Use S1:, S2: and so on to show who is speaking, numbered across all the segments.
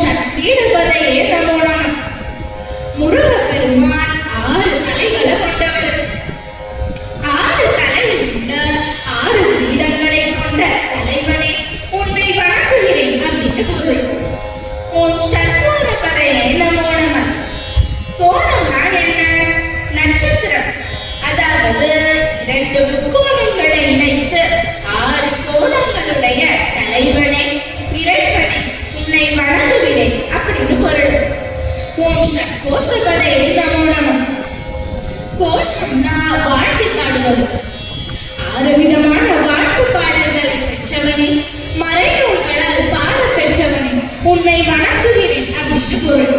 S1: சக்தியிடுவதையே நமோ நம. முருகப்பெருமான் 6 தலைகளை கொண்டவர். 6 தலையில் உள்ள 6 கிரீடங்களை கொண்ட தலைவனே உன்னை வணங்குகிறேன் அப்படின்னு பொருள். ஓம் சத்வான பதையே நமோ நம. கோணம்னா என்ன? நட்சத்திரம். அதாவது 2 முக்கோணங்களை இணைத்து 6 கோணங்களுடைய தலைவனே இறைவனே உன்னை வணங்குகிறேன் அப்படின்னு பொருள். ஓம் கோஷபதையே நமோ நம. கோஷம்னா வாழ்த்து பாடுவது. 6 விதமான வாழ்த்து பாடல்களை பெற்றவனே, மறைநூல்களால் பாட பெற்றவனே உன்னை வணங்குகிறேன் அப்படின்னு பொருள்.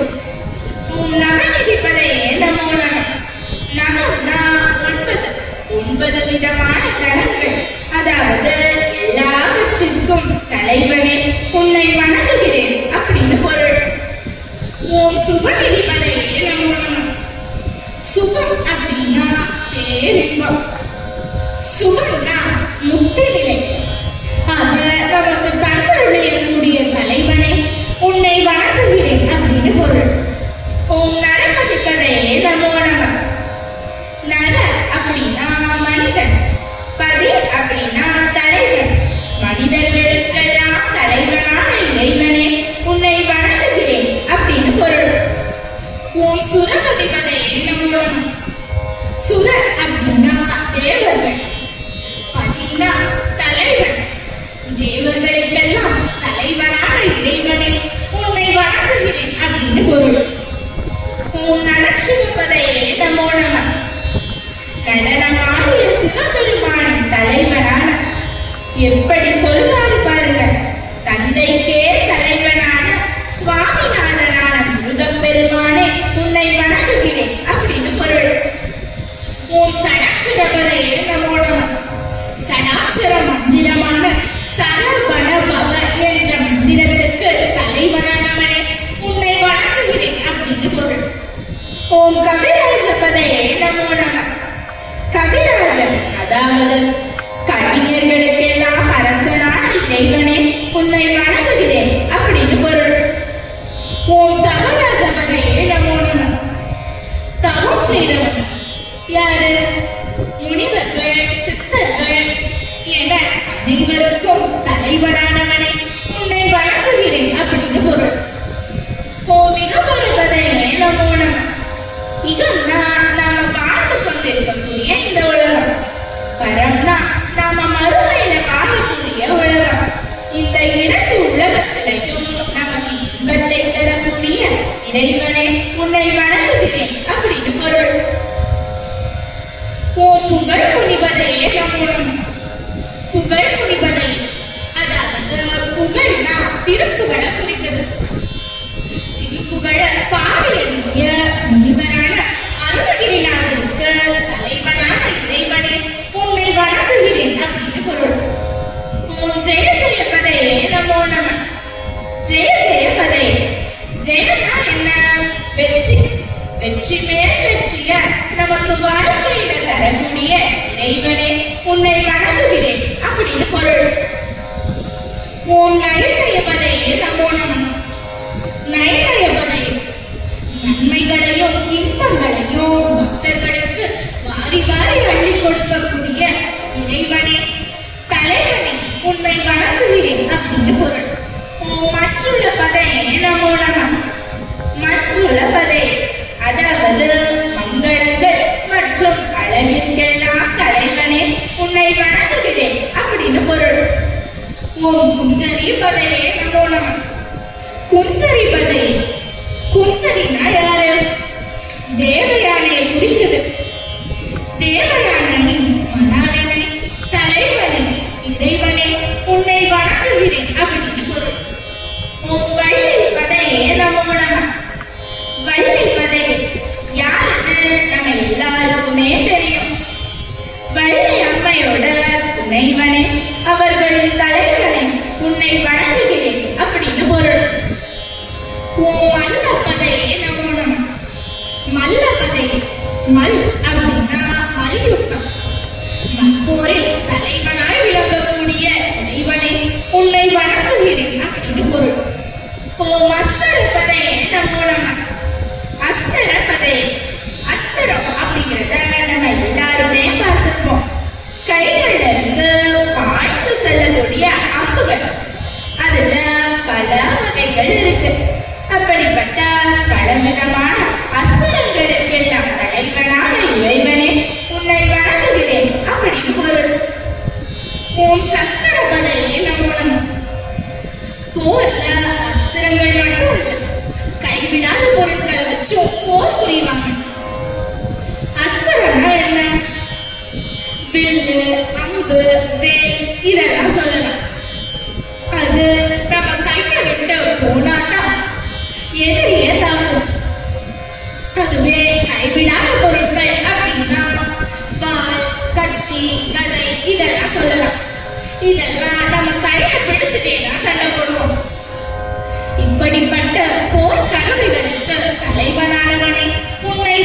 S1: ஓம் நவநிதிபதையே நமோ நம. நகம்னா 9 விதமான தடங்கள். அதாவது எல்லாவற்றிற்கும் தலைவனே உன்னை வணங்குகிறேன் அப்படின்னு பொருள். ஓம் சுபநிதிபதையே நமோ நம. சுபம் அப்படின்னா பேரின்பம். சுபம்னா முக்தி நிலை. ஆக நமக்கு தந்தருடைய தலைவனே உன்னை வணங்குகிறேன் அப்படின்னு பொருள். ஓம் நரபதிபதையே நமோ நம. நர அப்படின்னா மனிதன், பதி அப்படின்னா தலைவன். மனிதர்களுக்கெல்லாம் தலைவனான இறைவனே உன்னை வணங்குகிறேன் அப்படின்னு பொருள். ஓம் சுரபதிபதையே நமோ நம. சுர அப்படின்னா தேவர்கள், பதினா தலைவன். தேவர்களுக்கெல்லாம் தலைவனான இறைவனே உன்னை வணங்குகிறேன் அப்படின்னு பொருள். ஓம் நலட்சுமிபதையே நமோ நம. நடனமாடிய சிவபெருமானின் தலைவனான, எப்படி சொல்றாரு பாருங்க, தந்தைக்கே தலைவனான சுவாமிநாதனான முருகப்பெருமானே உன்னை வணங்குகிறேன் அப்படின்னு பொருள். ஓம் சடாட்சரபதையே நமோ நம. சடாட்சர மந்திரமான சரவண பவ என்ற மந்திரத்துக்கு தலைவனானவனே உன்னை வணங்குகிறேன் அப்படின்னு பொருள். ஓம் கவிராஜபதையே நமோ நம. கவிராஜன் அதாவது கவிஞர்களுக்கெல்லாம் அரசனான இறைவனே உன்னை வணங்குகிறேன் அப்படின்னு பொருள். ஓம் தவராஜபதையே நமோ நம. தவம் செய்கிறவன் யாரு? முனிவர்கள், சித்தர்கள் என அனைவருக்கும் தலைவனானவனே உன்னை வணங்குகிறேன் அப்படின்னு பொருள். ஓம் இகபருபதையே நமோ நம. இகம்னா நாம பார்த்து கொண்டிருக்கக்கூடிய இந்த உலகம். பரம்னா நாம மறுமையில பார்க்கக்கூடிய உலகம். இந்த 2 உலகத்திலையும் நமக்கு இன்பத்தை தரக்கூடிய இறைவனே உன்னை வணங்குகிறேன் அப்படின்னு பொருள். ஓம் புகழ் முனிபதையே நமோ நம. புகழ் முனிபதை அதாவது புகழ்னா திருப்புகழை குறிக்குது. திருப்புகழ பாடிய முனிவரான அருணகிரிநாதருக்கு தலைவனான இறைவனே உன்னை வணங்குகிறேன் அப்படின்னு பொருள். ஓம் ஜெய ஜெயபதையே நமோ நம. ஜெய ஜெயபதையே. ஜெயம்னா என்ன? வெற்றி. வெற்றி மேல் வெற்றிய நமக்கு வாழ்க்கையில தரக்கூடிய இறைவனே உன்னை வணங்குகிறேன் அப்படின்னு பொருள். ஓம் நயனயபதையே நமோ நம. நயனயபதையே நன்மைகளையும் இன்பங்களையும் பக்தர்களுக்கு வாரி வாரி அள்ளி கொடுக்கக்கூடிய இறைவனே தலைவனே உன்னை வணங்குகிறேன் அப்படின்னு பொருள். ஓம் மற்றுள்ள பதையே நமோ நம. மற்றுள்ள பதையே அதாவது மங்களங்கள் மற்றும் அழகிற்கெல்லாம் தலைவனே உன்னை வணங்குகிறேன் அப்படின்னு பொருள். ஓம் குஞ்சரி பதையே நமோ நம. குஞ்சரி பதையே. குஞ்சரினா யாரு? தேவயானையை குறிக்குது. தேவயானை மணாளனை தலைவனை இறைவனே உன்னை வணங்குகிறேன் அப்படின்னு பொருள். ஓம் வள்ளி பதையே நமோ நம. வள்ளி பதையே யாருன்னு நம்ம எல்லாருக்குமே தெரியும். வள்ளி அம்மையோட துணைவனே அவர்களின் தலைவனை உன்னை வணங்குகிறேன் அப்படின்னு பொருள். ஓம் மல்லபதையே நமோ நம. மல்லபதையே மல் அப்படின்னா மல்யுத்தம். மற்போரில் தலைவனாய் விளங்கக்கூடிய இறைவனை உன்னை வணங்குகிறேன் அப்படின்னு பொருள். ஓம் அஸ்தரபதே நமோ நம. அஸ்தரபதே, அஸ்தரம் அப்படிங்கிறத நம்ம எல்லாருமே பார்த்திருப்போம். கைகள்ல இருந்து பாய்ந்து செல்லக்கூடிய அம்புகள். அதுல பல வகைகள் இருக்கு. அப்படிப்பட்ட பலவிதமான அஸ்திரங்களுக்கெல்லாம் தலைவனான இறைவனே உன்னை வணங்குகிறேன் அப்படின்னு பொருள். ஓம் சஸ்திரபதையே நமோ நம. போர்ல அஸ்திரங்கள் மட்டும் இல்லை, கைவிடாத பொருட்களை வச்சு போர் புரிவாங்க. அஸ்திரம்னா என்ன? வில்லு, அம்பு, வேல் இதெல்லாம் சொல்லலாம். அது நம்ம கையை விட்டு போனாதான் எதிரியை தாக்கும். அதுவே கைவிடாத பொருட்கள் அப்படின்னா வாள், கத்தி, கதை இதெல்லாம் சொல்லலாம். இதெல்லாம் நம்ம கையை பிடிச்சிட்டே தான் சண்டை போடுவோம். இப்படிப்பட்ட போர் கருவிகளுக்கு தலைவனானவனே உன்னை